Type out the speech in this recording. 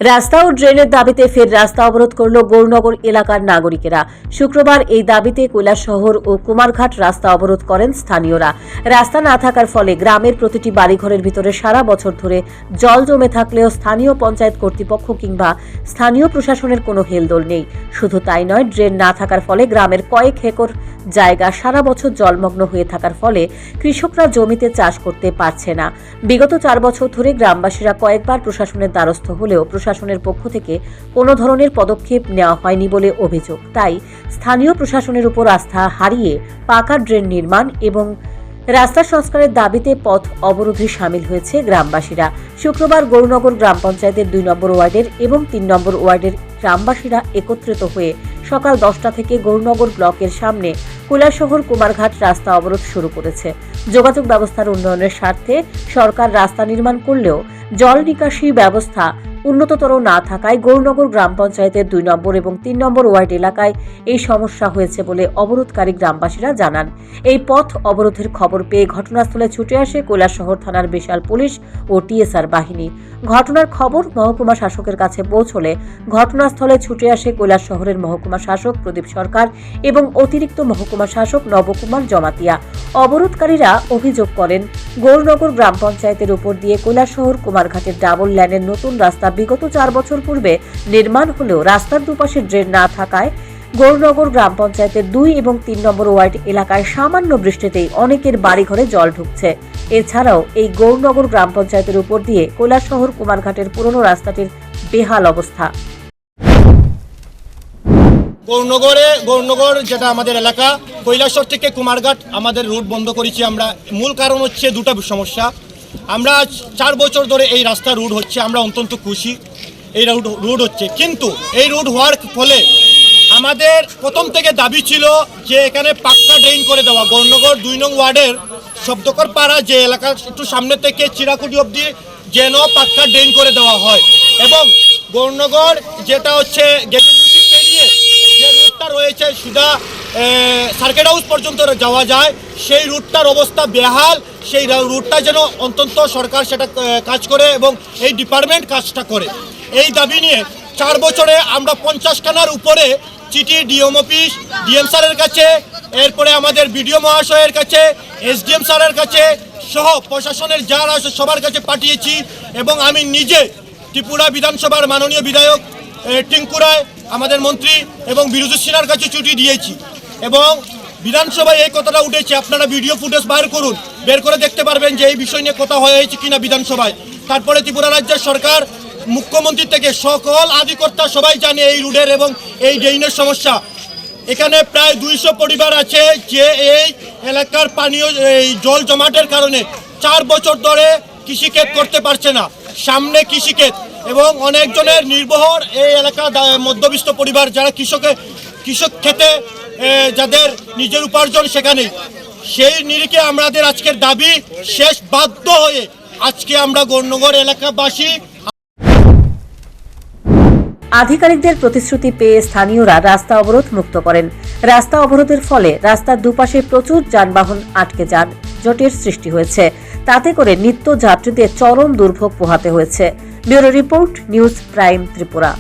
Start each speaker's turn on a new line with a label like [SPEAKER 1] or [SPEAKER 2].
[SPEAKER 1] রাস্তা ও ড্রেনের দাবিতে ফের রাস্তা অবরোধ করল গৌরনগর এলাকার নাগরিকেরা। শুক্রবার এই দাবিতে কৈলাসহর ও কুমারঘাট রাস্তা অবরোধ করেন স্থানীয়রা। রাস্তা না থাকার ফলে গ্রামের প্রতিটি বাড়িঘরের ভিতরে সারা বছর ধরে জল জমে থাকলেও স্থানীয় পঞ্চায়েত কর্তৃপক্ষ কিংবা স্থানীয় প্রশাসনের কোনো হেলদোল নেই। শুধু তাই নয়, ড্রেন না থাকার ফলে গ্রামের কয়েক একর জায়গা সারা বছর জলমগ্ন হয়ে থাকার ফলে কৃষকরা জমিতে চাষ করতে পারছে না। বিগত 4 বছর ধরে গ্রামবাসীরা কয়েকবার প্রশাসনের দ্বারস্থ হলেও প্রশাসনের পক্ষ থেকে কোনো ধরনের পদক্ষেপ নেওয়া হয়নি বলে অভিযোগ। তাই স্থানীয় প্রশাসনের উপর আস্থা হারিয়ে পাকা ড্রেন নির্মাণ এবং রাস্তা সংস্কারের দাবিতে পথ অবরোধে সামিল হয়েছে গ্রামবাসীরা। শুক্রবার গৌরনগর গ্রাম পঞ্চায়েতের 2 নম্বর ওয়ার্ডের এবং 3 নম্বর ওয়ার্ডের গ্রামবাসীরা একত্রিত হয়ে সকাল 10টা থেকে গৌরনগর ব্লকের সামনে কৈলাসহর কুমারঘাট রাস্তা অবরোধ শুরু করেছে। যোগাযোগ ব্যবস্থার উন্নয়নের স্বার্থে সরকার রাস্তা নির্মাণ করলেও জল নিকাশি ব্যবস্থা উন্নততর না থাকায় গৌরনগর গ্রাম পঞ্চায়েতের 2 নম্বর এবং 3 নম্বর ওয়ার্ড এলাকায় এই সমস্যা হয়েছে বলে অবরোধকারী গ্রামবাসীরা জানান। এই পথ অবরোধের খবর পেয়ে ঘটনাস্থলে ছুটে আসে কৈলাসহর থানার বিশাল পুলিশ ও টিএসআর বাহিনী। ঘটনার খবর মহকুমা শাসকের কাছে পৌঁছলে ঘটনাস্থলে ছুটে আসে কৈলাসহরের মহকুমা শাসক প্রদীপ সরকার এবং অতিরিক্ত মহকুমা শাসক নবকুমার জমাতিয়া। অবরোধকারীরা অভিযোগ করেন, গৌরনগর গ্রাম পঞ্চায়েতের উপর দিয়ে কৈলাসহর কুমারঘাটের ডাবল লাইনের নতুন রাস্তা বিগত 4 বছর পূর্বে নির্মাণ হলেও রাস্তার দুপাশে ড্রেন না থাকায় গৌরনগর গ্রাম পঞ্চায়েতের 2 এবং 3 নম্বর ওয়ার্ড এলাকায় সামান্য বৃষ্টিতেই অনেকের বাড়িঘরে জল ঢুকছে। এছাড়াও এই গৌরনগর গ্রাম পঞ্চায়েতের উপর দিয়ে কৈলাসহর কুমারঘাটের পুরনো রাস্তাটির বেহাল অবস্থা।
[SPEAKER 2] গৌরনগর যেটা আমাদের এলাকা, কৈলাসহর থেকে কুমারঘাট আমাদের রুট বন্ধ করেছি আমরা। মূল কারণ হচ্ছে 2টা সমস্যা। আমরা 4 বছর ধরে এই রাস্তা রুট হচ্ছে, আমরা অত্যন্ত খুশি এই রুট হচ্ছে, কিন্তু এই রুট হওয়ার ফলে আমাদের প্রথম থেকে দাবি ছিল যে এখানে পাক্কা ড্রেন করে দেওয়া। গৌরনগর 2 নং ওয়ার্ডের শব্দকর পাড়া যে এলাকা একটু সামনে থেকে চিরাকুটি অবধি যেন পাক্কা ড্রেন করে দেওয়া হয়, এবং গৌরনগর যেটা হচ্ছে গেটেগুটি পেরিয়ে যে রুটটা রয়েছে সুদা সার্কিট হাউস পর্যন্ত যাওয়া যায়, সেই রুটটার অবস্থা বেহাল। সেই রুটটা যেন অন্তত সরকার সেটা কাজ করে এবং এই ডিপার্টমেন্ট কাজটা করে। এই দাবি নিয়ে 4 বছরে আমরা 50 খানার উপরে চিঠি ডিএম অফিস, ডিএম স্যারের কাছে, এরপরে আমাদের বিডিও মহাশয়ের কাছে, এসডিএম স্যারের কাছে সহ প্রশাসনের যারা আছে সবার কাছে পাঠিয়েছি। এবং আমি নিজে ত্রিপুরা বিধানসভার মাননীয় বিধায়ক টিঙ্কু রায়, আমাদের মন্ত্রী এবং বিরোধী সেনার কাছে চিঠি দিয়েছি। এবং বিধানসভায় এই কথাটা উঠেছে, আপনারা ভিডিও ফুটেজ বের করে দেখতে পারবেন যে এই বিষয় নিয়ে কথা হয়েছে কিনা বিধানসভায়। তারপরে ত্রিপুরা রাজ্যের সরকার, মুখ্যমন্ত্রী থেকে সকল আধিকর্তা সবাই জানে এই রুটের এবং এই ড্রেনের সমস্যা। এখানে প্রায় 200 পরিবার আছে যে এই এলাকার পানীয় এই জল জমাটের কারণে 4 বছর ধরে কৃষিক্ষেত করতে পারছে না। সামনে কৃষিক্ষেত এবং অনেকজনের নির্ভর এই এলাকা মধ্যবিত্ত পরিবার, যারা কৃষক খেতে যাদের নিজের উপার্জন সেখানেই। সেই নিরিখে আমাদের আজকের দাবি শেষ বাধ্য হয়ে আজকে আমরা গৌরনগর এলাকাবাসী।
[SPEAKER 1] আধিকারিকদের প্রতিশ্রুতি পেয়ে স্থানীয়রা রাস্তা অবরোধ মুক্ত করেন। রাস্তা অবরোধের ফলে রাস্তার দুপাশে প্রচুর যানবাহন আটকে যানজটের সৃষ্টি হয়েছে। তাতে করে নিত্য যাত্রীদের চরম দুর্ভোগ পোহাতে হয়েছে। Bureau report, news prime Tripura.